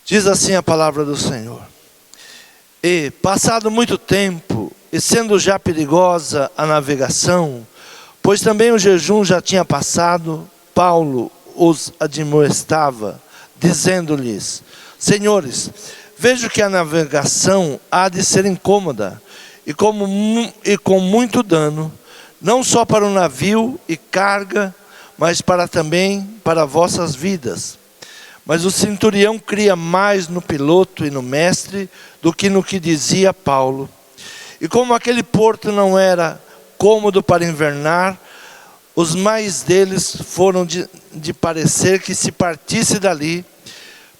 Diz assim a palavra do Senhor: E, passado muito tempo, e sendo já perigosa a navegação, pois também o jejum já tinha passado, Paulo os admoestava, dizendo-lhes: Senhores, vejo que a navegação há de ser incômoda, e com muito dano, não só para o navio e carga, mas também para vossas vidas. Mas o centurião cria mais no piloto e no mestre do que no que dizia Paulo. E como aquele porto não era cômodo para invernar, os mais deles foram de parecer que se partisse dali,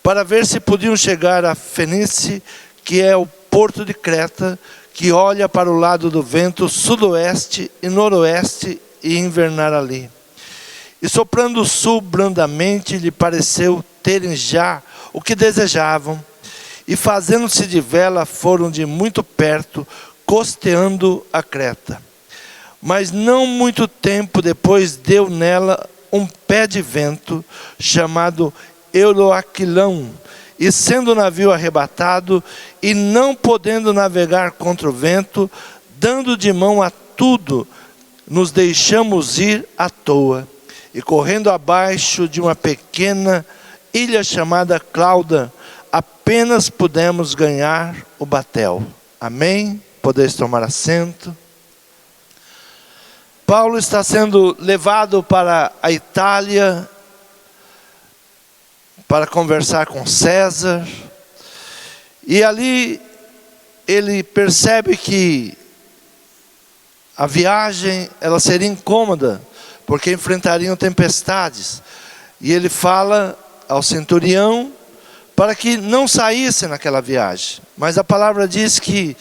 para ver se podiam chegar a Fenice, que é o porto de Creta, que olha para o lado do vento sudoeste e noroeste, e invernar ali. E soprando o sul brandamente, lhe pareceu terem já o que desejavam, e fazendo-se de vela, foram de muito perto, costeando a Creta. Mas não muito tempo depois deu nela um pé de vento, chamado Euroaquilão, e sendo o navio arrebatado, e não podendo navegar contra o vento, dando de mão a tudo, nos deixamos ir à toa, e correndo abaixo de uma pequena ilha chamada Clauda, apenas pudemos ganhar o batel. Amém? Podeis tomar assento. Paulo está sendo levado para a Itália, para conversar com César, e ali ele percebe que a viagem ela seria incômoda, porque enfrentariam tempestades, e ele fala ao centurião para que não saísse naquela viagem, mas a palavra diz que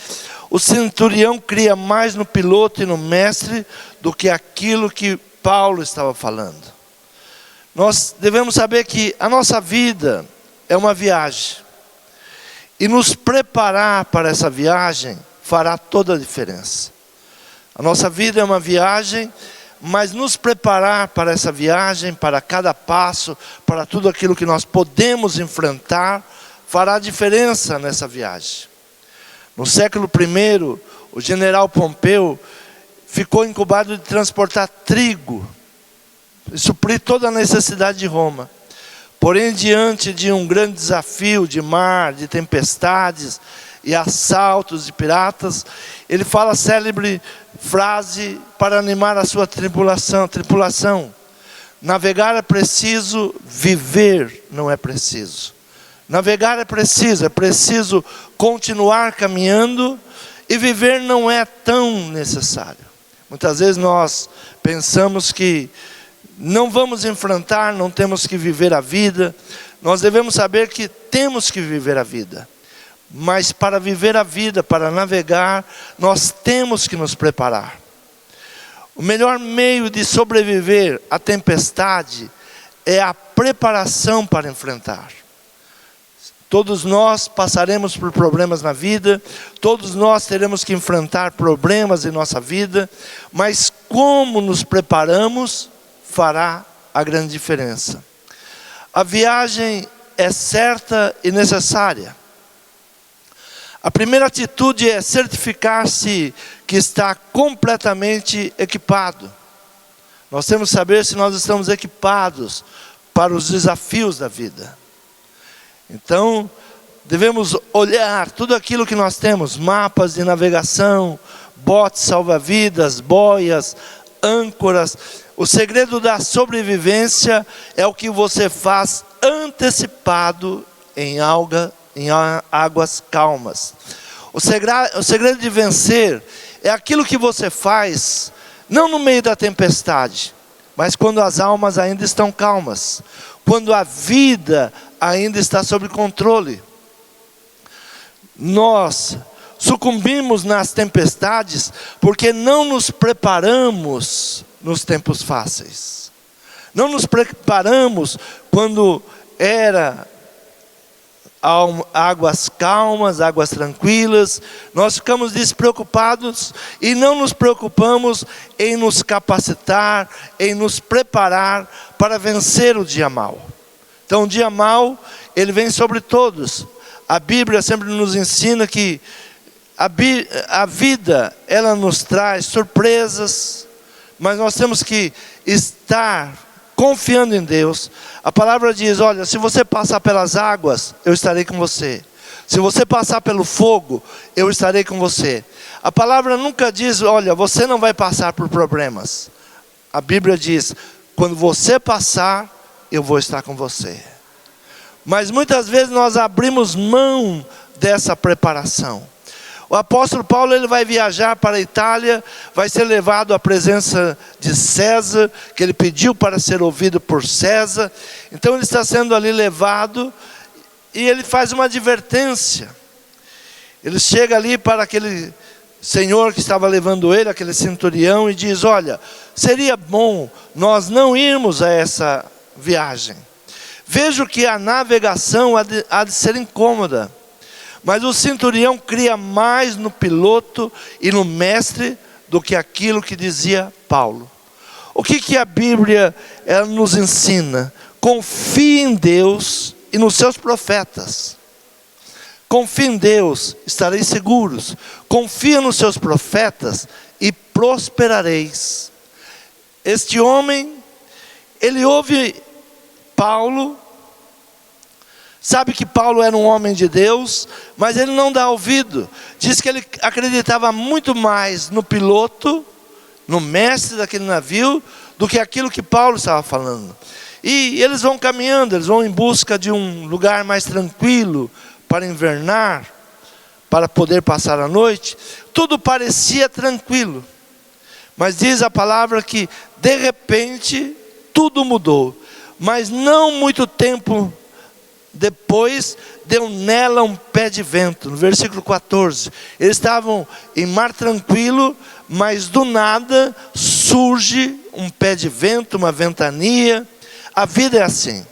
o centurião cria mais no piloto e no mestre do que aquilo que Paulo estava falando. Nós devemos saber que a nossa vida é uma viagem, e nos preparar para essa viagem fará toda a diferença. A nossa vida é uma viagem, mas nos preparar para essa viagem, para cada passo, para tudo aquilo que nós podemos enfrentar, fará diferença nessa viagem. No século I, o general Pompeu ficou incubado de transportar trigo, e suprir toda a necessidade de Roma. Porém, diante de um grande desafio de mar, de tempestades e assaltos de piratas, ele fala a célebre frase para animar a sua tripulação: navegar é preciso, viver não é preciso. Navegar é preciso continuar caminhando, e viver não é tão necessário. Muitas vezes nós pensamos que não vamos enfrentar, não temos que viver a vida. Nós devemos saber que temos que viver a vida, mas para viver a vida, para navegar, nós temos que nos preparar. O melhor meio de sobreviver à tempestade é a preparação para enfrentar. Todos nós passaremos por problemas na vida, todos nós teremos que enfrentar problemas em nossa vida, mas como nos preparamos fará a grande diferença. A viagem é certa e necessária. A primeira atitude é certificar-se que está completamente equipado. Nós temos que saber se nós estamos equipados para os desafios da vida. Então, devemos olhar tudo aquilo que nós temos: mapas de navegação, botes salva-vidas, boias, âncoras. O segredo da sobrevivência é o que você faz antecipado em águas calmas. O segredo de vencer é aquilo que você faz, não no meio da tempestade, mas quando as almas ainda estão calmas, quando a vida ainda está sob controle. Nós sucumbimos nas tempestades porque não nos preparamos nos tempos fáceis. Não nos preparamos quando era águas calmas, águas tranquilas. Nós ficamos despreocupados e não nos preocupamos em nos capacitar, em nos preparar para vencer o dia mau. Então o dia mau, ele vem sobre todos. A Bíblia sempre nos ensina que a vida, ela nos traz surpresas, mas nós temos que estar confiando em Deus. A palavra diz, olha, se você passar pelas águas, eu estarei com você. Se você passar pelo fogo, eu estarei com você. A palavra nunca diz, olha, você não vai passar por problemas. A Bíblia diz, quando você passar, eu vou estar com você. Mas muitas vezes nós abrimos mão dessa preparação. O apóstolo Paulo, ele vai viajar para a Itália, vai ser levado à presença de César, que ele pediu para ser ouvido por César. Então ele está sendo ali levado, e ele faz uma advertência. Ele chega ali para aquele senhor que estava levando ele, aquele centurião, e diz, olha, seria bom nós não irmos a essa viagem. Vejo que a navegação há de ser incômoda. Mas o centurião cria mais no piloto e no mestre do que aquilo que dizia Paulo. O que a Bíblia ela nos ensina? Confie em Deus e nos seus profetas. Confie em Deus, estareis seguros. Confia nos seus profetas e prosperareis. Este homem, ele ouve Paulo, sabe que Paulo era um homem de Deus, mas ele não dá ouvido. Diz que ele acreditava muito mais no piloto, no mestre daquele navio, do que aquilo que Paulo estava falando. E eles vão caminhando, eles vão em busca de um lugar mais tranquilo, para invernar, para poder passar a noite. Tudo parecia tranquilo, mas diz a palavra que de repente tudo mudou. Mas não muito tempo depois, deu nela um pé de vento. No versículo 14, eles estavam em mar tranquilo, mas do nada surge um pé de vento, uma ventania. A vida é assim,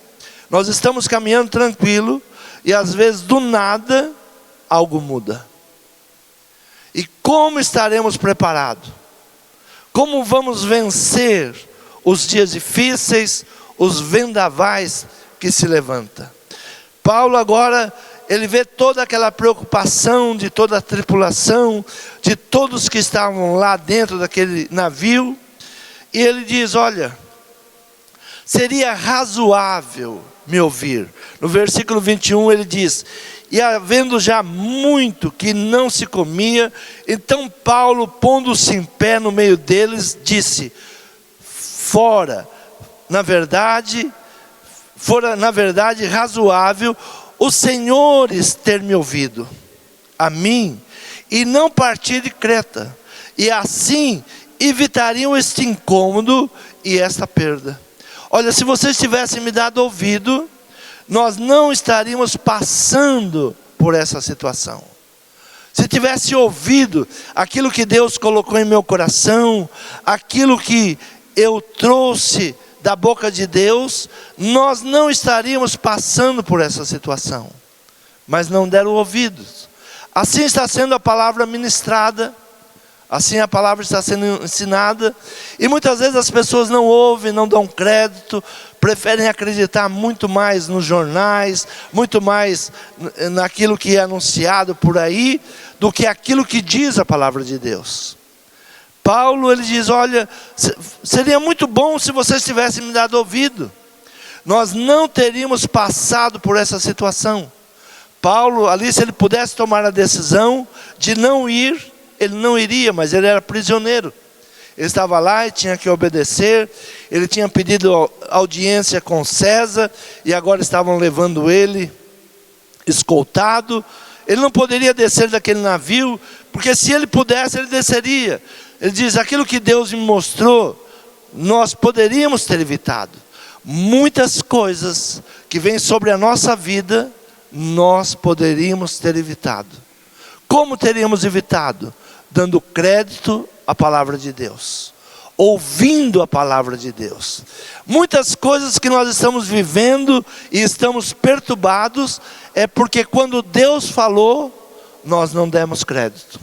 nós estamos caminhando tranquilo, e às vezes do nada, algo muda. E como estaremos preparados? Como vamos vencer os dias difíceis, os vendavais que se levantam? Paulo agora, ele vê toda aquela preocupação de toda a tripulação, de todos que estavam lá dentro daquele navio, e ele diz, olha, seria razoável me ouvir. No versículo 21 ele diz, e havendo já muito que não se comia, então Paulo, pondo-se em pé no meio deles, disse, fora na verdade razoável os senhores ter me ouvido, a mim, e não partir de Creta, e assim evitariam este incômodo e esta perda. Olha, se vocês tivessem me dado ouvido, nós não estaríamos passando por essa situação. Se tivesse ouvido aquilo que Deus colocou em meu coração, aquilo que eu trouxe da boca de Deus, nós não estaríamos passando por essa situação. Mas não deram ouvidos. Assim está sendo a palavra ministrada, assim a palavra está sendo ensinada, e muitas vezes as pessoas não ouvem, não dão crédito, preferem acreditar muito mais nos jornais, muito mais naquilo que é anunciado por aí, do que aquilo que diz a palavra de Deus. Paulo, ele diz, olha, seria muito bom se vocês tivessem me dado ouvido, nós não teríamos passado por essa situação. Paulo, ali, se ele pudesse tomar a decisão de não ir, ele não iria, mas ele era prisioneiro. Ele estava lá e tinha que obedecer. Ele tinha pedido audiência com César, e agora estavam levando ele escoltado. Ele não poderia descer daquele navio, porque se ele pudesse, ele desceria. Ele diz, aquilo que Deus me mostrou, nós poderíamos ter evitado. Muitas coisas que vêm sobre a nossa vida, nós poderíamos ter evitado. Como teríamos evitado? Dando crédito à palavra de Deus, ouvindo a palavra de Deus. Muitas coisas que nós estamos vivendo e estamos perturbados, é porque quando Deus falou, nós não demos crédito.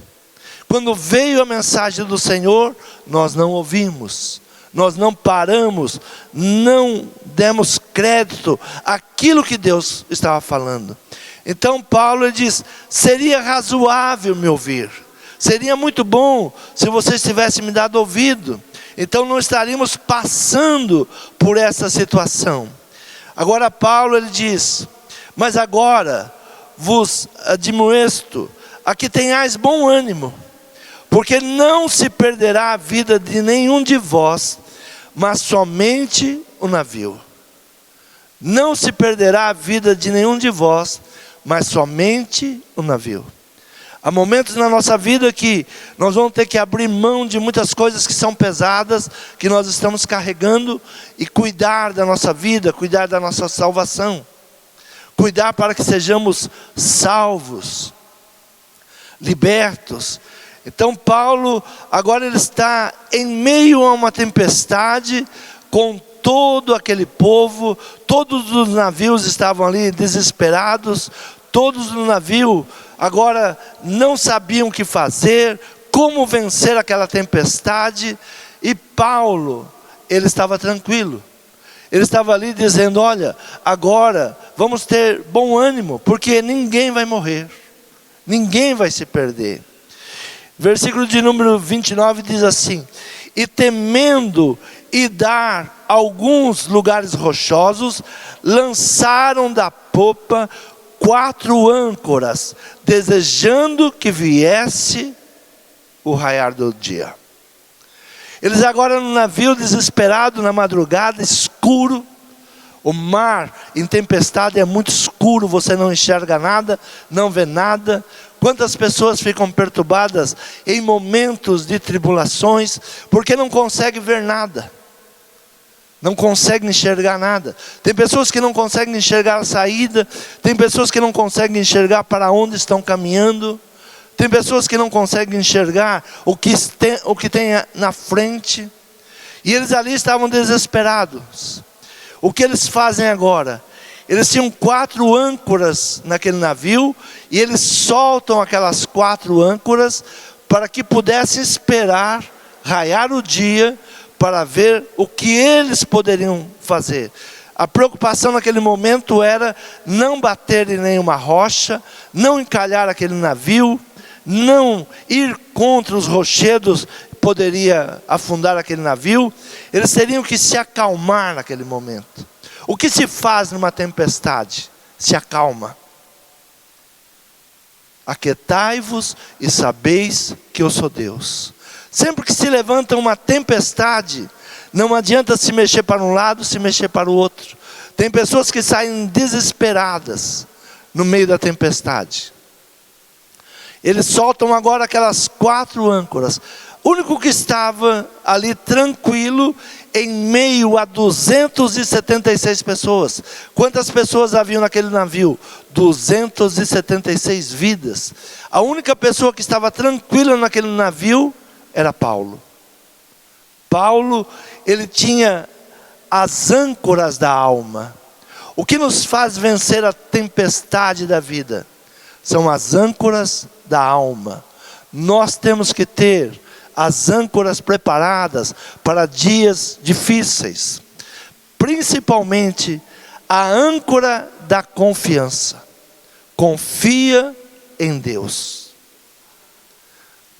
Quando veio a mensagem do Senhor, nós não ouvimos, nós não paramos, não demos crédito àquilo que Deus estava falando. Então Paulo diz: seria razoável me ouvir, seria muito bom se vocês tivessem me dado ouvido, então não estaríamos passando por essa situação. Agora Paulo ele diz: mas agora vos admoesto a que tenhais bom ânimo, porque não se perderá a vida de nenhum de vós, mas somente o navio. Não se perderá a vida de nenhum de vós, mas somente o navio. Há momentos na nossa vida que nós vamos ter que abrir mão de muitas coisas que são pesadas, que nós estamos carregando, e cuidar da nossa vida, cuidar da nossa salvação. Cuidar para que sejamos salvos, libertos. Então Paulo, agora ele está em meio a uma tempestade, com todo aquele povo, todos os navios estavam ali desesperados, todos no navio agora não sabiam o que fazer, como vencer aquela tempestade, e Paulo, ele estava tranquilo, ele estava ali dizendo: olha, agora vamos ter bom ânimo, porque ninguém vai morrer, ninguém vai se perder. Versículo de número 29 diz assim: e temendo e dar alguns lugares rochosos, lançaram da popa 4 âncoras, desejando que viesse o raiar do dia. Eles agora no navio, desesperado, na madrugada, escuro. O mar em tempestade é muito escuro, você não enxerga nada, não vê nada. Quantas pessoas ficam perturbadas em momentos de tribulações, porque não conseguem ver nada, não conseguem enxergar nada. Tem pessoas que não conseguem enxergar a saída, tem pessoas que não conseguem enxergar para onde estão caminhando, tem pessoas que não conseguem enxergar o que tem na frente, e eles ali estavam desesperados. O que eles fazem agora? Eles tinham 4 âncoras naquele navio, e eles soltam aquelas 4 âncoras, para que pudessem esperar raiar o dia, para ver o que eles poderiam fazer. A preocupação naquele momento era não bater em nenhuma rocha, não encalhar aquele navio, não ir contra os rochedos, poderia afundar aquele navio. Eles teriam que se acalmar naquele momento. O que se faz numa tempestade? Se acalma. Aquietai-vos e sabeis que eu sou Deus. Sempre que se levanta uma tempestade, não adianta se mexer para um lado, se mexer para o outro. Tem pessoas que saem desesperadas no meio da tempestade. Eles soltam agora aquelas 4 âncoras. O único que estava ali tranquilo, em meio a 276 pessoas. Quantas pessoas haviam naquele navio? 276 vidas. A única pessoa que estava tranquila naquele navio era Paulo. Paulo, ele tinha as âncoras da alma. O que nos faz vencer a tempestade da vida? São as âncoras da alma. Nós temos que ter as âncoras preparadas para dias difíceis. Principalmente a âncora da confiança. Confia em Deus.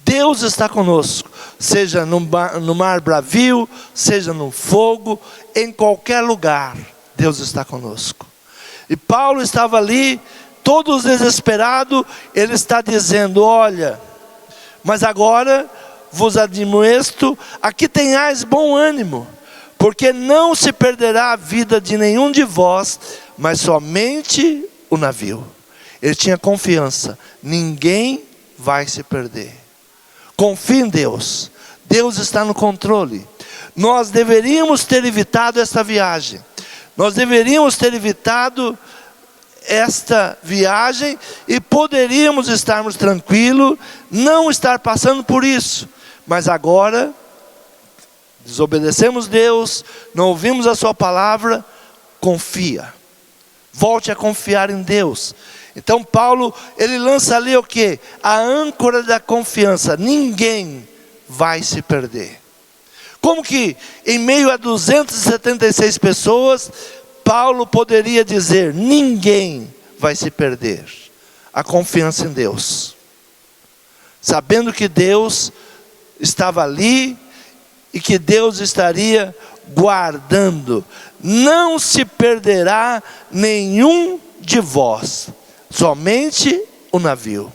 Deus está conosco, seja no mar bravio, seja no fogo, em qualquer lugar, Deus está conosco. E Paulo estava ali, todo desesperado, ele está dizendo: olha, mas agora vos admoesto a que tenhais bom ânimo, porque não se perderá a vida de nenhum de vós, mas somente o navio. Ele tinha confiança, ninguém vai se perder. Confie em Deus, Deus está no controle. Nós deveríamos ter evitado esta viagem, nós deveríamos ter evitado esta viagem, e poderíamos estarmos tranquilos, não estar passando por isso. Mas agora, desobedecemos Deus, não ouvimos a sua palavra. Confia, volte a confiar em Deus. Então Paulo, ele lança ali o quê? A âncora da confiança. Ninguém vai se perder. Como que em meio a 276 pessoas, Paulo poderia dizer: ninguém vai se perder. A confiança em Deus, sabendo que Deus estava ali e que Deus estaria guardando. Não se perderá nenhum de vós, somente o navio.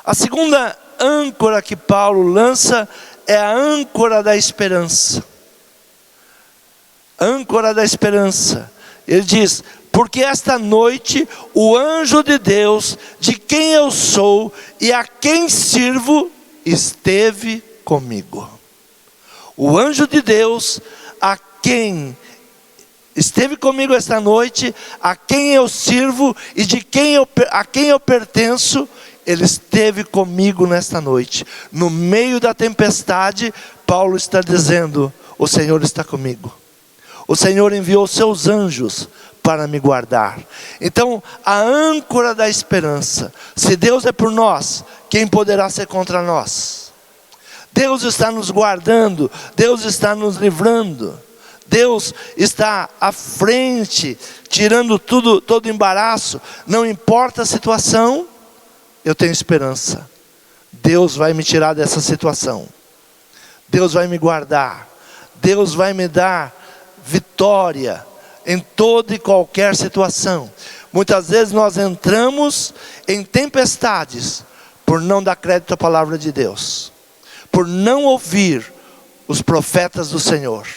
A segunda âncora que Paulo lança é a âncora da esperança. Âncora da esperança. Ele diz: porque esta noite o anjo de Deus, de quem eu sou e a quem sirvo, esteve comigo. O anjo de Deus, a quem esteve comigo esta noite, a quem eu sirvo e a quem eu pertenço, ele esteve comigo nesta noite. No meio da tempestade, Paulo está dizendo: o Senhor está comigo. O Senhor enviou seus anjos para me guardar. Então, a âncora da esperança. Se Deus é por nós, quem poderá ser contra nós? Deus está nos guardando, Deus está nos livrando, Deus está à frente, tirando todo embaraço. Não importa a situação, eu tenho esperança. Deus vai me tirar dessa situação. Deus vai me guardar. Deus vai me dar vitória em toda e qualquer situação. Muitas vezes nós entramos em tempestades por não dar crédito à palavra de Deus, por não ouvir os profetas do Senhor.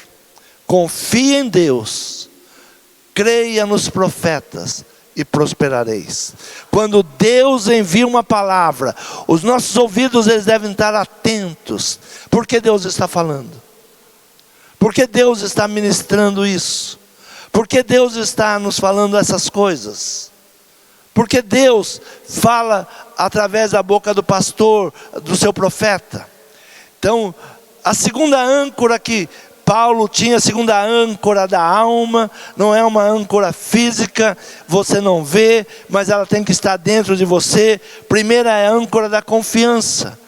Confie em Deus, creia nos profetas e prosperareis. Quando Deus envia uma palavra, os nossos ouvidos eles devem estar atentos. Porque Deus está falando? Porque Deus está ministrando isso? Porque Deus está nos falando essas coisas? Porque Deus fala através da boca do pastor, do seu profeta. Então, a segunda âncora que Paulo tinha, a segunda âncora da alma, não é uma âncora física, você não vê, mas ela tem que estar dentro de você. Primeira é a âncora da confiança.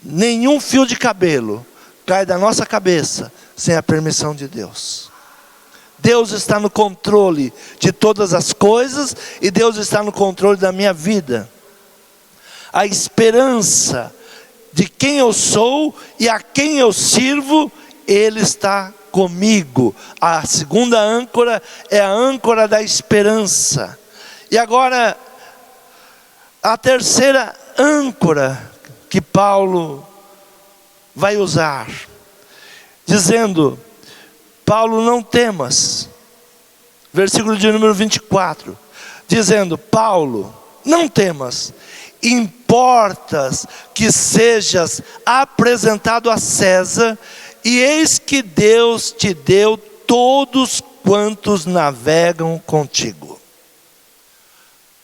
Nenhum fio de cabelo cai da nossa cabeça sem a permissão de Deus. Deus está no controle de todas as coisas e Deus está no controle da minha vida. A esperança de quem eu sou e a quem eu sirvo, Ele está comigo. A segunda âncora é a âncora da esperança. E agora, a terceira âncora que Paulo vai usar, dizendo: Paulo, não temas. Versículo de número 24, dizendo: Paulo, não temas, importas que sejas apresentado a César, e eis que Deus te deu todos quantos navegam contigo.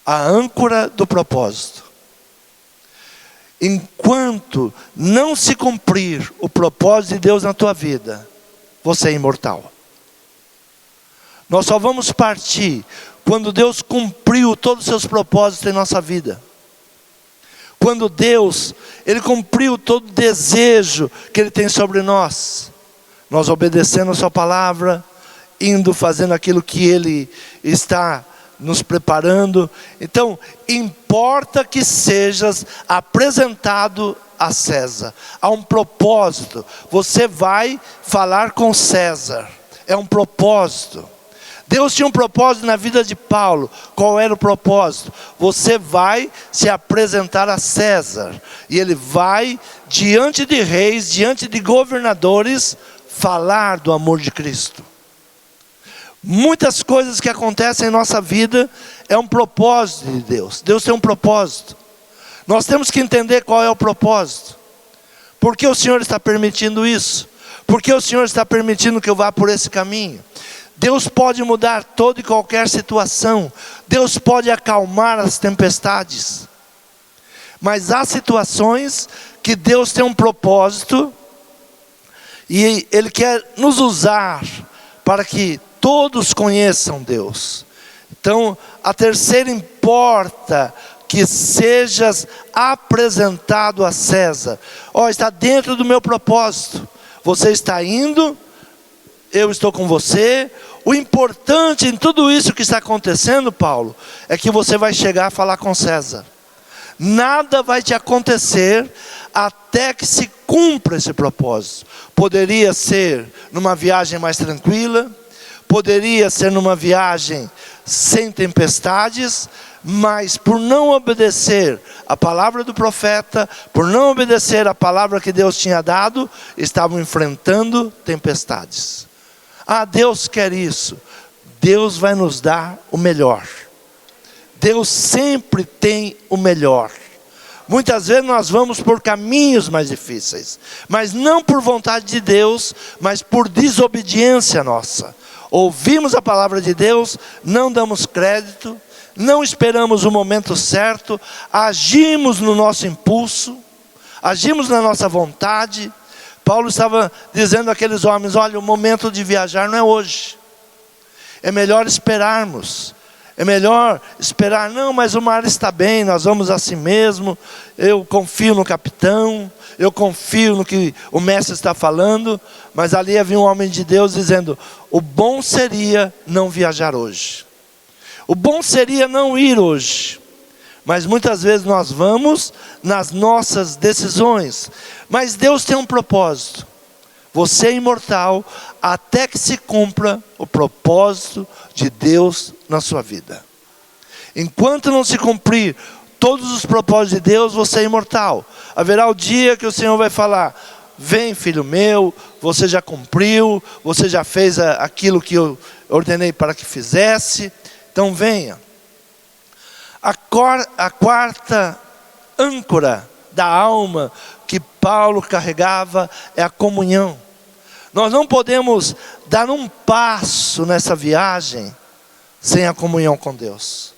A âncora do propósito. Enquanto não se cumprir o propósito de Deus na tua vida, você é imortal. Nós só vamos partir quando Deus cumpriu todos os seus propósitos em nossa vida. Quando Deus, Ele cumpriu todo o desejo que Ele tem sobre nós. Nós obedecendo a sua palavra, indo fazendo aquilo que Ele está nos preparando. Então, importa que sejas apresentado a César. Há um propósito. Você vai falar com César. É um propósito. Deus tinha um propósito na vida de Paulo. Qual era o propósito? Você vai se apresentar a César. E ele vai, diante de reis, diante de governadores, falar do amor de Cristo. Muitas coisas que acontecem em nossa vida é um propósito de Deus. Deus tem um propósito. Nós temos que entender qual é o propósito. Por que o Senhor está permitindo isso? Por que o Senhor está permitindo que eu vá por esse caminho? Deus pode mudar toda e qualquer situação. Deus pode acalmar as tempestades. Mas há situações que Deus tem um propósito e Ele quer nos usar para que todos conheçam Deus. Então, a terceira importa que sejas apresentado a César. Está dentro do meu propósito. Você está indo eu estou com você. O importante em tudo isso que está acontecendo, Paulo, é que você vai chegar a falar com César. Nada vai te acontecer até que se cumpra esse propósito. Poderia ser numa viagem mais tranquila, poderia ser numa viagem sem tempestades, mas por não obedecer a palavra do profeta, por não obedecer a palavra que Deus tinha dado, estavam enfrentando tempestades. Deus quer isso. Deus vai nos dar o melhor. Deus sempre tem o melhor. Muitas vezes nós vamos por caminhos mais difíceis, mas não por vontade de Deus, mas por desobediência nossa. Ouvimos a palavra de Deus, não damos crédito, não esperamos o momento certo, agimos no nosso impulso, agimos na nossa vontade. Paulo estava dizendo àqueles homens: olha, o momento de viajar não é hoje, é melhor esperarmos. É melhor esperar, não, mas o mar está bem, nós vamos assim mesmo, eu confio no capitão, eu confio no que o mestre está falando. Mas ali havia um homem de Deus dizendo: o bom seria não viajar hoje, o bom seria não ir hoje. Mas muitas vezes nós vamos nas nossas decisões, mas Deus tem um propósito. Você é imortal até que se cumpra o propósito de Deus na sua vida. Enquanto não se cumprir todos os propósitos de Deus, você é imortal. Haverá o dia que o Senhor vai falar: vem, filho meu, você já cumpriu, você já fez aquilo que eu ordenei para que fizesse, então venha. A quarta âncora da alma que Paulo carregava é a comunhão. Nós não podemos dar um passo nessa viagem sem a comunhão com Deus.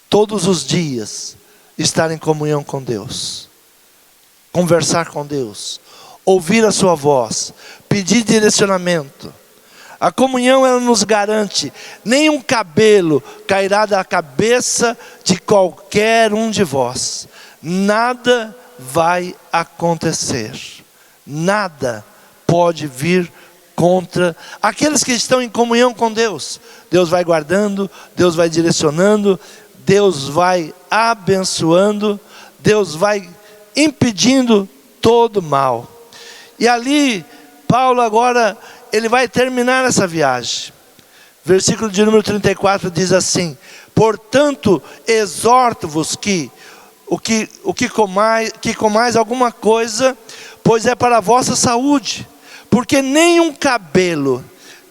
Todos os dias estar em comunhão com Deus, conversar com Deus, ouvir a sua voz, pedir direcionamento. A comunhão, ela nos garante: nenhum cabelo cairá da cabeça de qualquer um de vós. Nada vai acontecer, nada pode vir contra aqueles que estão em comunhão com Deus. Deus vai guardando, Deus vai direcionando, Deus vai abençoando, Deus vai impedindo todo mal. E ali, Paulo agora, ele vai terminar essa viagem. Versículo de número 34 diz assim: portanto, exorto-vos que comais alguma coisa, pois é para a vossa saúde, porque nenhum cabelo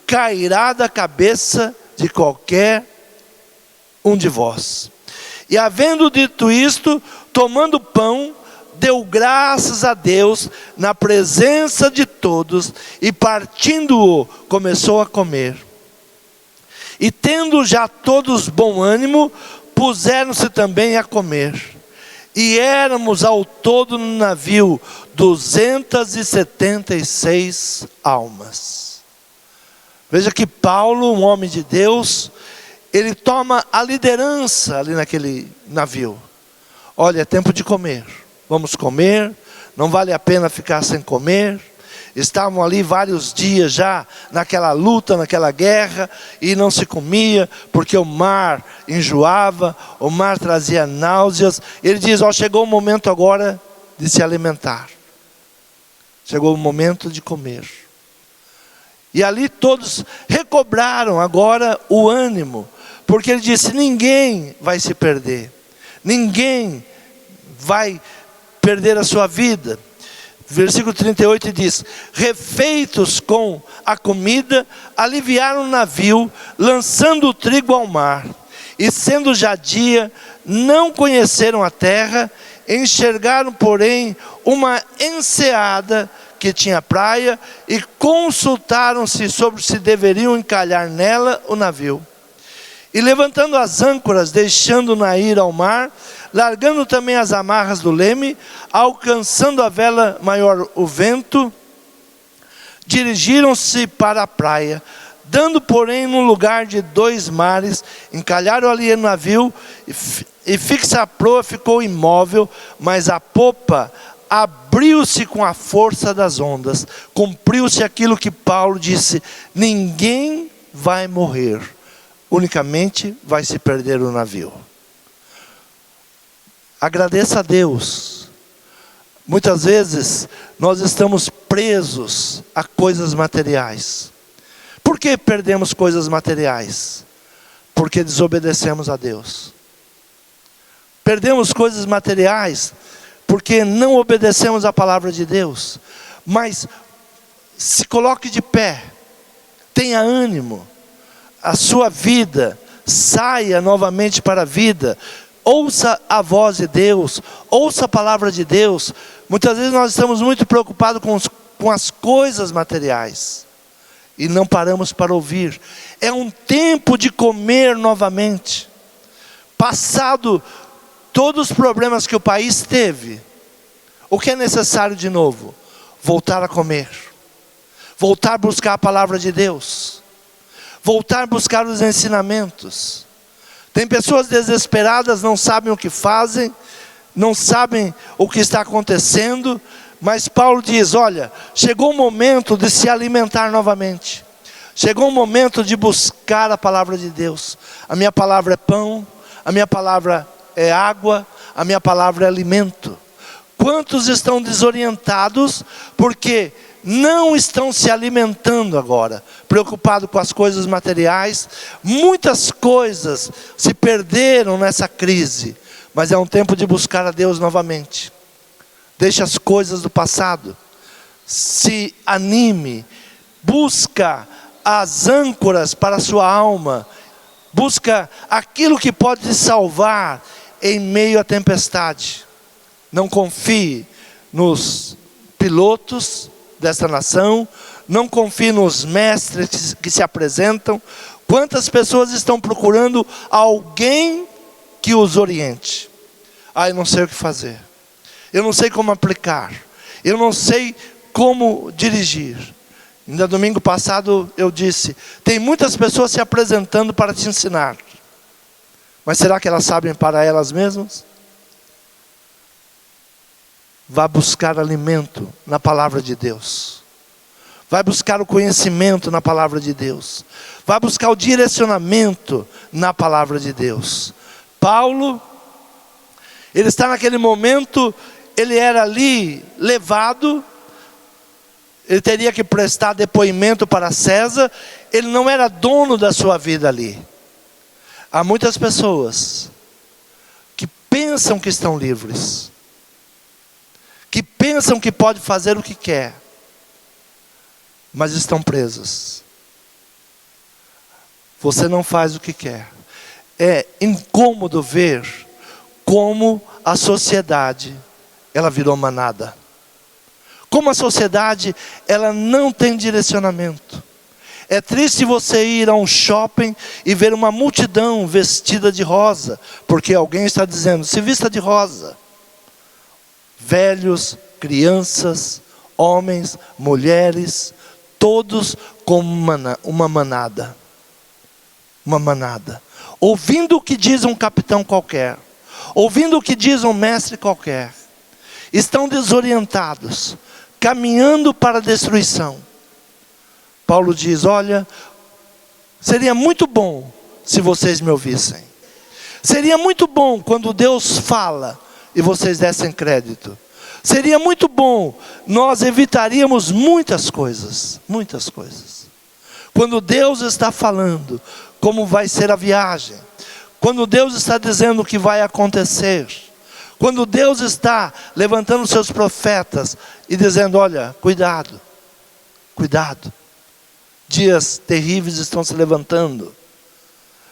cairá da cabeça de qualquer um de vós. E havendo dito isto, tomando pão, deu graças a Deus na presença de todos, e partindo-o, começou a comer. E tendo já todos bom ânimo, puseram-se também a comer. E éramos ao todo no navio 276 almas. Veja que Paulo, um homem de Deus, ele toma a liderança ali naquele navio. Olha, é tempo de comer, vamos comer, não vale a pena ficar sem comer. Estavam ali vários dias já naquela luta, naquela guerra, e não se comia, porque o mar enjoava, o mar trazia náuseas. Ele diz: chegou o momento agora de se alimentar, chegou o momento de comer. E ali todos recobraram agora o ânimo, porque ele disse: ninguém vai se perder, ninguém vai perder a sua vida. Versículo 38 diz: refeitos com a comida, aliviaram o navio, lançando o trigo ao mar. E sendo já dia, não conheceram a terra, enxergaram, porém, uma enseada que tinha praia, e consultaram-se sobre se deveriam encalhar nela o navio. E levantando as âncoras, deixando-na ir ao mar, largando também as amarras do leme, alcançando a vela maior o vento, dirigiram-se para a praia, dando porém no lugar de 2 mares, encalharam ali no navio, e fixa a proa ficou imóvel, mas a popa abriu-se com a força das ondas, cumpriu-se aquilo que Paulo disse: ninguém vai morrer, unicamente vai se perder o navio. Agradeça a Deus. Muitas vezes nós estamos presos a coisas materiais. Por que perdemos coisas materiais? Porque desobedecemos a Deus. Perdemos coisas materiais porque não obedecemos a palavra de Deus. Mas se coloque de pé, tenha ânimo, a sua vida saia novamente para a vida. Ouça a voz de Deus, ouça a palavra de Deus. Muitas vezes nós estamos muito preocupados com as coisas materiais e não paramos para ouvir. É um tempo de comer novamente. Passado todos os problemas que o país teve, o que é necessário de novo? Voltar a comer, voltar a buscar a palavra de Deus, voltar a buscar os ensinamentos. Tem pessoas desesperadas, não sabem o que fazem, não sabem o que está acontecendo, mas Paulo diz: olha, chegou o momento de se alimentar novamente, chegou o momento de buscar a palavra de Deus. A minha palavra é pão, a minha palavra é água, a minha palavra é alimento. Quantos estão desorientados porque não estão se alimentando agora, preocupados com as coisas materiais? Muitas coisas se perderam nessa crise, mas é um tempo de buscar a Deus novamente. Deixe as coisas do passado, se anime, busca as âncoras para a sua alma, busca aquilo que pode te salvar em meio à tempestade. Não confie nos pilotos desta nação, não confie nos mestres que se apresentam. Quantas pessoas estão procurando alguém que os oriente? Eu não sei o que fazer, eu não sei como aplicar, eu não sei como dirigir. Ainda domingo passado eu disse: tem muitas pessoas se apresentando para te ensinar, mas será que elas sabem para elas mesmas? Vá buscar alimento na palavra de Deus. Vai buscar o conhecimento na palavra de Deus. Vai buscar o direcionamento na palavra de Deus. Paulo, ele está naquele momento, ele era ali levado, ele teria que prestar depoimento para César, ele não era dono da sua vida ali. Há muitas pessoas que pensam que estão livres, que pensam que pode fazer o que quer, mas estão presas. Você não faz o que quer. É incômodo ver como a sociedade, ela virou manada. Como a sociedade, ela não tem direcionamento. É triste você ir a um shopping e ver uma multidão vestida de rosa, porque alguém está dizendo: se vista de rosa. Velhos, crianças, homens, mulheres, todos como uma manada. Uma manada. Ouvindo o que diz um capitão qualquer, ouvindo o que diz um mestre qualquer. Estão desorientados, caminhando para a destruição. Paulo diz: olha, seria muito bom se vocês me ouvissem. Seria muito bom quando Deus fala e vocês dessem crédito. Seria muito bom, nós evitaríamos muitas coisas. Muitas coisas. Quando Deus está falando como vai ser a viagem, quando Deus está dizendo o que vai acontecer, quando Deus está levantando seus profetas e dizendo: olha, cuidado, cuidado, dias terríveis estão se levantando.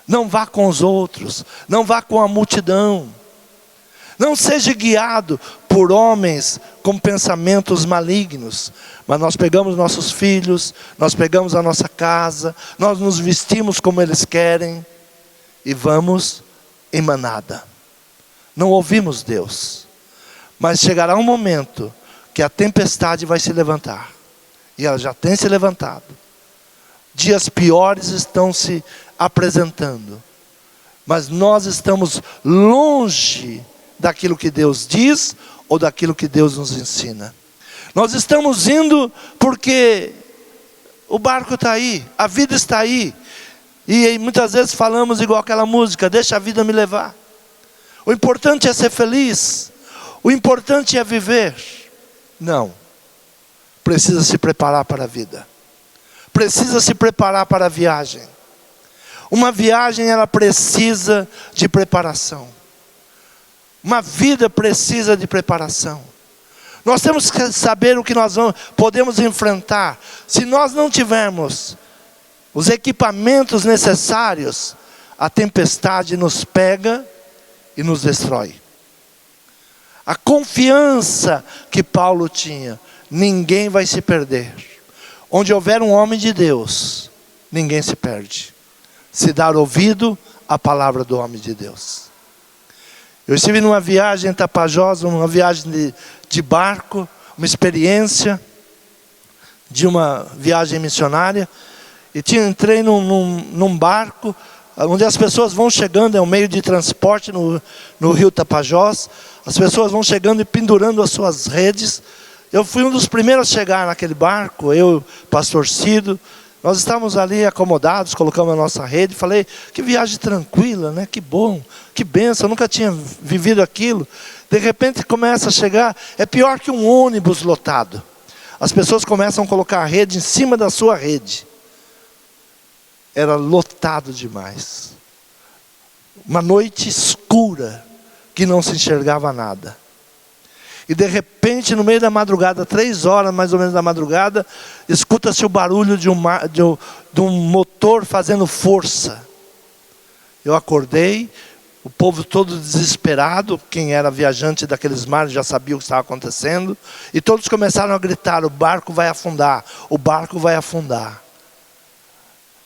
Não vá com os outros, não vá com a multidão. Não seja guiado por homens com pensamentos malignos. Mas nós pegamos nossos filhos, nós pegamos a nossa casa, nós nos vestimos como eles querem e vamos em manada. Não ouvimos Deus. Mas chegará um momento que a tempestade vai se levantar. E ela já tem se levantado. Dias piores estão se apresentando. Mas nós estamos longe daquilo que Deus diz ou daquilo que Deus nos ensina. Nós estamos indo porque o barco está aí, a vida está aí. E muitas vezes falamos igual aquela música, deixa a vida me levar. O importante é ser feliz, o importante é viver. Não, precisa se preparar para a vida. Precisa se preparar para a viagem. Uma viagem, ela precisa de preparação. Uma vida precisa de preparação. Nós temos que saber o que nós podemos enfrentar. Se nós não tivermos os equipamentos necessários, a tempestade nos pega e nos destrói. A confiança que Paulo tinha, ninguém vai se perder. Onde houver um homem de Deus, ninguém se perde. Se dar ouvido à palavra do homem de Deus. Eu estive numa viagem em Tapajós, uma viagem de barco, uma experiência de uma viagem missionária. E entrei num barco, onde as pessoas vão chegando, é um meio de transporte no rio Tapajós. As pessoas vão chegando e pendurando as suas redes. Eu fui um dos primeiros a chegar naquele barco, eu, pastor Cido. Nós estávamos ali acomodados, colocamos a nossa rede. Falei, que viagem tranquila, né? Que bom, que bênção, eu nunca tinha vivido aquilo. De repente começa a chegar, é pior que um ônibus lotado. As pessoas começam a colocar a rede em cima da sua rede. Era lotado demais. Uma noite escura, que não se enxergava nada. E de repente, no meio da madrugada, 3 horas mais ou menos da madrugada, escuta-se o barulho de um motor fazendo força. Eu acordei, o povo todo desesperado, quem era viajante daqueles mares já sabia o que estava acontecendo, e todos começaram a gritar, o barco vai afundar, o barco vai afundar.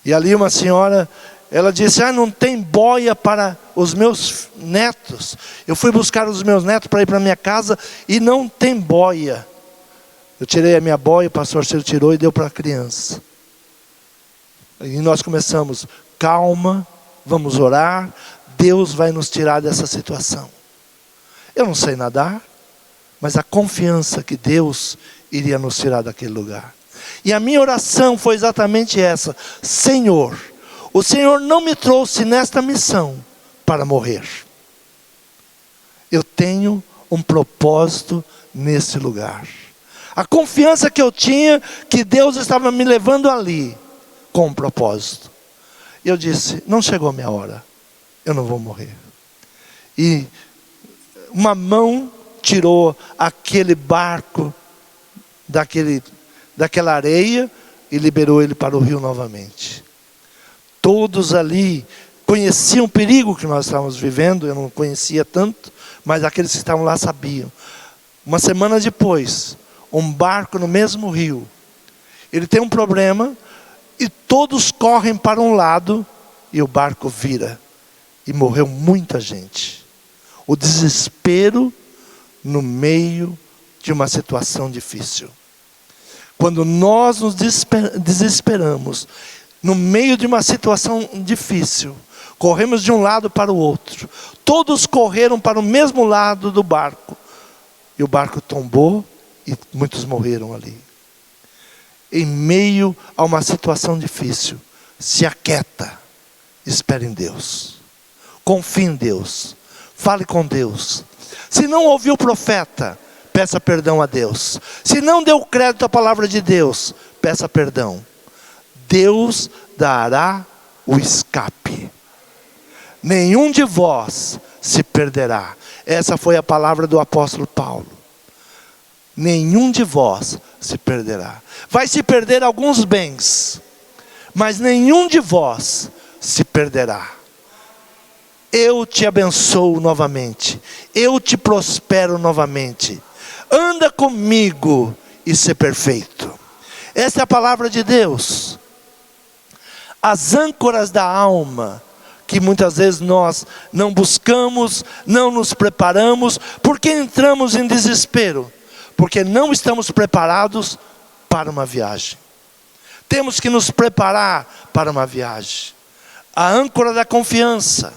E ali uma senhora, ela disse, não tem boia para os meus netos. Eu fui buscar os meus netos para ir para a minha casa e não tem boia. Eu tirei a minha boia, o pastor Ciro tirou e deu para a criança. E nós começamos, calma, vamos orar, Deus vai nos tirar dessa situação. Eu não sei nadar, mas a confiança que Deus iria nos tirar daquele lugar. E a minha oração foi exatamente essa, Senhor, o Senhor não me trouxe nesta missão para morrer. Eu tenho um propósito nesse lugar. A confiança que eu tinha, que Deus estava me levando ali, com um propósito. E eu disse, não chegou a minha hora, eu não vou morrer. E uma mão tirou aquele barco, daquela areia, e liberou ele para o rio novamente. Todos ali conheciam o perigo que nós estávamos vivendo, eu não conhecia tanto, mas aqueles que estavam lá sabiam. Uma semana depois, um barco no mesmo rio, ele tem um problema, e todos correm para um lado, e o barco vira, e morreu muita gente. O desespero no meio de uma situação difícil. Quando nós nos desesperamos, no meio de uma situação difícil, corremos de um lado para o outro. Todos correram para o mesmo lado do barco. E o barco tombou e muitos morreram ali. Em meio a uma situação difícil, se aquieta, espere em Deus. Confie em Deus. Fale com Deus. Se não ouviu o profeta, peça perdão a Deus. Se não deu crédito à palavra de Deus, peça perdão. Deus dará o escape. Nenhum de vós se perderá. Essa foi a palavra do apóstolo Paulo. Nenhum de vós se perderá. Vai se perder alguns bens, mas nenhum de vós se perderá. Eu te abençoo novamente. Eu te prospero novamente. Anda comigo e ser perfeito. Essa é a palavra de Deus. As âncoras da alma, que muitas vezes nós não buscamos, não nos preparamos, porque entramos em desespero, porque não estamos preparados para uma viagem. Temos que nos preparar para uma viagem. A âncora da confiança,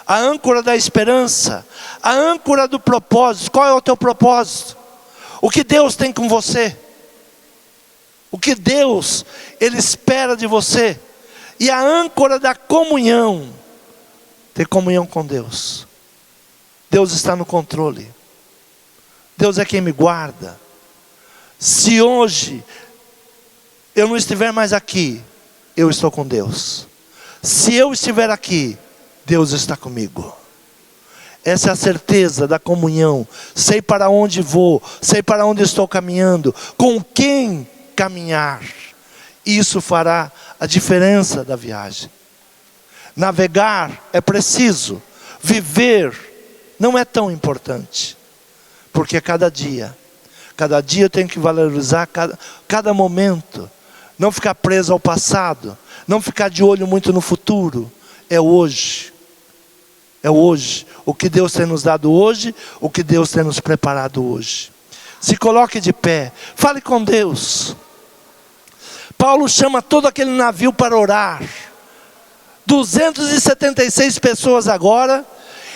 a âncora da esperança, a âncora do propósito. Qual é o teu propósito? O que Deus tem com você? O que Deus, Ele espera de você? E a âncora da comunhão, ter comunhão com Deus. Deus está no controle. Deus é quem me guarda. Se hoje eu não estiver mais aqui, eu estou com Deus. Se eu estiver aqui, Deus está comigo. Essa é a certeza da comunhão. Sei para onde vou, sei para onde estou caminhando, com quem caminhar. Isso fará a diferença da viagem. Navegar é preciso, viver não é tão importante, porque cada dia eu tenho que valorizar cada momento, não ficar preso ao passado, não ficar de olho muito no futuro. É hoje, o que Deus tem nos dado hoje, o que Deus tem nos preparado hoje. Se coloque de pé, fale com Deus. Paulo chama todo aquele navio para orar. 276 pessoas agora,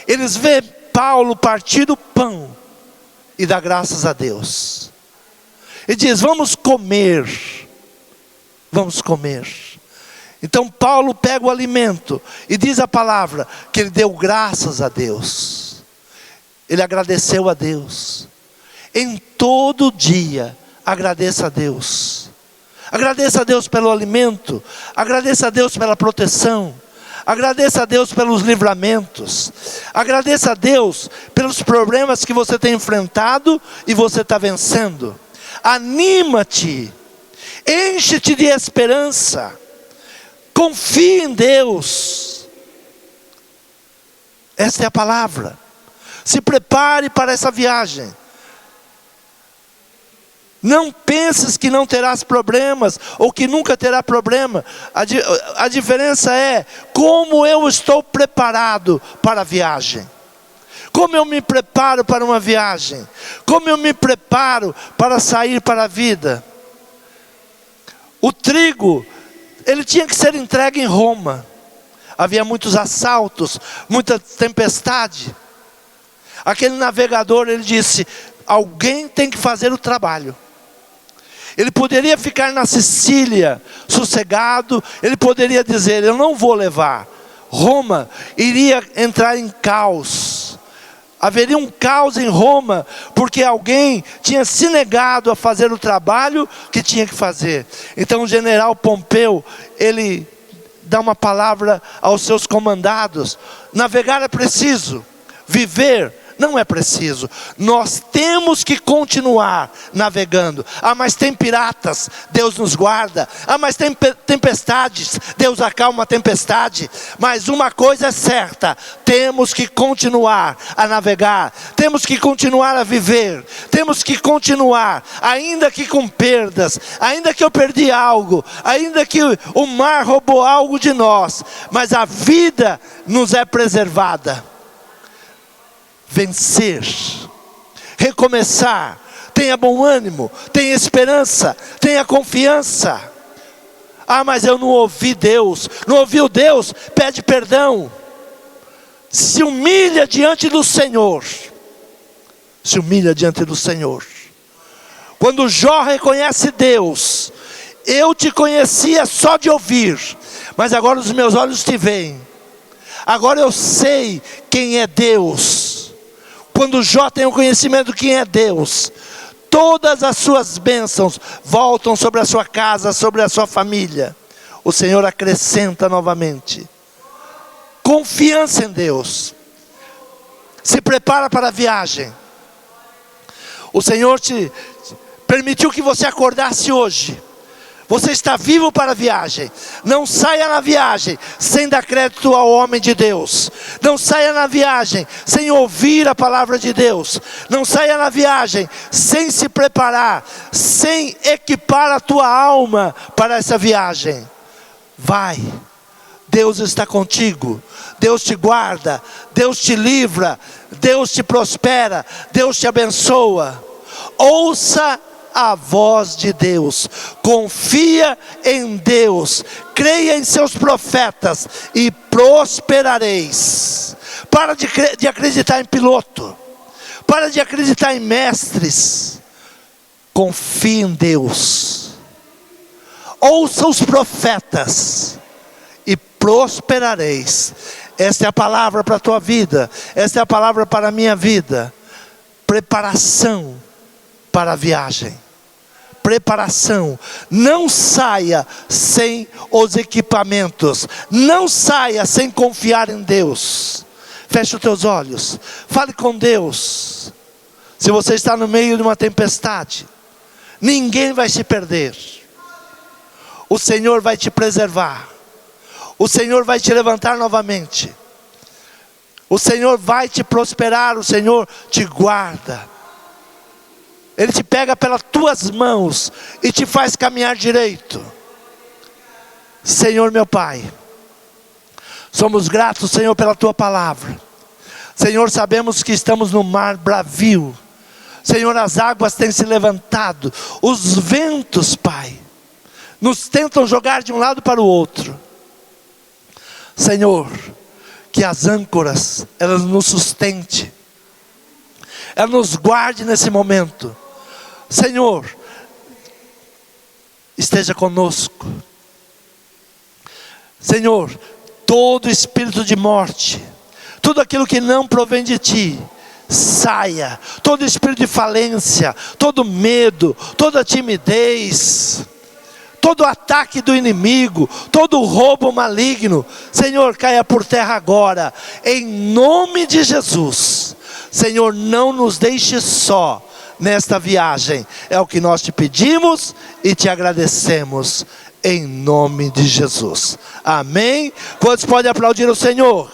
eles vê Paulo partir o pão e dá graças a Deus. E diz: vamos comer. Vamos comer. Então Paulo pega o alimento e diz a palavra que ele deu graças a Deus. Ele agradeceu a Deus. Em todo dia agradeça a Deus. Agradeça a Deus pelo alimento, agradeça a Deus pela proteção, agradeça a Deus pelos livramentos, agradeça a Deus pelos problemas que você tem enfrentado e você está vencendo. Anima-te, enche-te de esperança, confie em Deus. Essa é a palavra. Se prepare para essa viagem. Não penses que não terás problemas, ou que nunca terá problema. A diferença é como eu estou preparado para a viagem. Como eu me preparo para uma viagem? Como eu me preparo para sair para a vida? O trigo, ele tinha que ser entregue em Roma. Havia muitos assaltos, muita tempestade. Aquele navegador, ele disse: alguém tem que fazer o trabalho. Ele poderia ficar na Sicília, sossegado. Ele poderia dizer: eu não vou levar. Roma iria entrar em caos. Haveria um caos em Roma, porque alguém tinha se negado a fazer o trabalho que tinha que fazer. Então o general Pompeu, ele dá uma palavra aos seus comandados: navegar é preciso, viver não é preciso. Nós temos que continuar navegando. Mas tem piratas, Deus nos guarda. Mas tem tempestades, Deus acalma a tempestade. Mas uma coisa é certa: temos que continuar a navegar, temos que continuar a viver, temos que continuar, ainda que com perdas, ainda que eu perdi algo, ainda que o mar roubou algo de nós, mas a vida nos é preservada. Vencer, recomeçar, tenha bom ânimo, tenha esperança, tenha confiança. Mas eu não ouvi Deus. Não ouviu Deus? Pede perdão. Se humilha diante do Senhor. Se humilha diante do Senhor. Quando Jó reconhece Deus: eu te conhecia só de ouvir, mas agora os meus olhos te veem. Agora eu sei quem é Deus. Quando Jó tem o conhecimento de quem é Deus, todas as suas bênçãos voltam sobre a sua casa, sobre a sua família. O Senhor acrescenta novamente. Confiança em Deus. Se prepara para a viagem. O Senhor te permitiu que você acordasse hoje. Você está vivo para a viagem. Não saia na viagem sem dar crédito ao homem de Deus. Não saia na viagem sem ouvir a palavra de Deus. Não saia na viagem sem se preparar, sem equipar a tua alma para essa viagem. Vai. Deus está contigo. Deus te guarda. Deus te livra. Deus te prospera. Deus te abençoa. Ouça a voz de Deus, confia em Deus, creia em seus profetas e prosperareis. Para de acreditar em piloto. Para de acreditar em mestres. Confie em Deus. Ouça os profetas e prosperareis. Esta é a palavra para a tua vida. Esta é a palavra para a minha vida. Preparação para a viagem. Preparação. Não saia sem os equipamentos. Não saia sem confiar em Deus. Feche os teus olhos. Fale com Deus. Se você está no meio de uma tempestade, ninguém vai se perder. O Senhor vai te preservar. O Senhor vai te levantar novamente. O Senhor vai te prosperar. O Senhor te guarda. Ele te pega pelas tuas mãos e te faz caminhar direito. Senhor meu Pai, somos gratos, Senhor, pela tua palavra. Senhor, sabemos que estamos no mar bravio. Senhor, as águas têm se levantado. Os ventos, Pai, nos tentam jogar de um lado para o outro. Senhor, que as âncoras, elas nos sustentem. Ela nos guarde nesse momento. Senhor, esteja conosco. Senhor, todo espírito de morte, tudo aquilo que não provém de Ti, saia. Todo espírito de falência, todo medo, toda timidez, todo ataque do inimigo, todo roubo maligno, Senhor, caia por terra agora, em nome de Jesus. Senhor, não nos deixe só nesta viagem. É o que nós te pedimos e te agradecemos, em nome de Jesus. Amém? Quantos podem aplaudir o Senhor?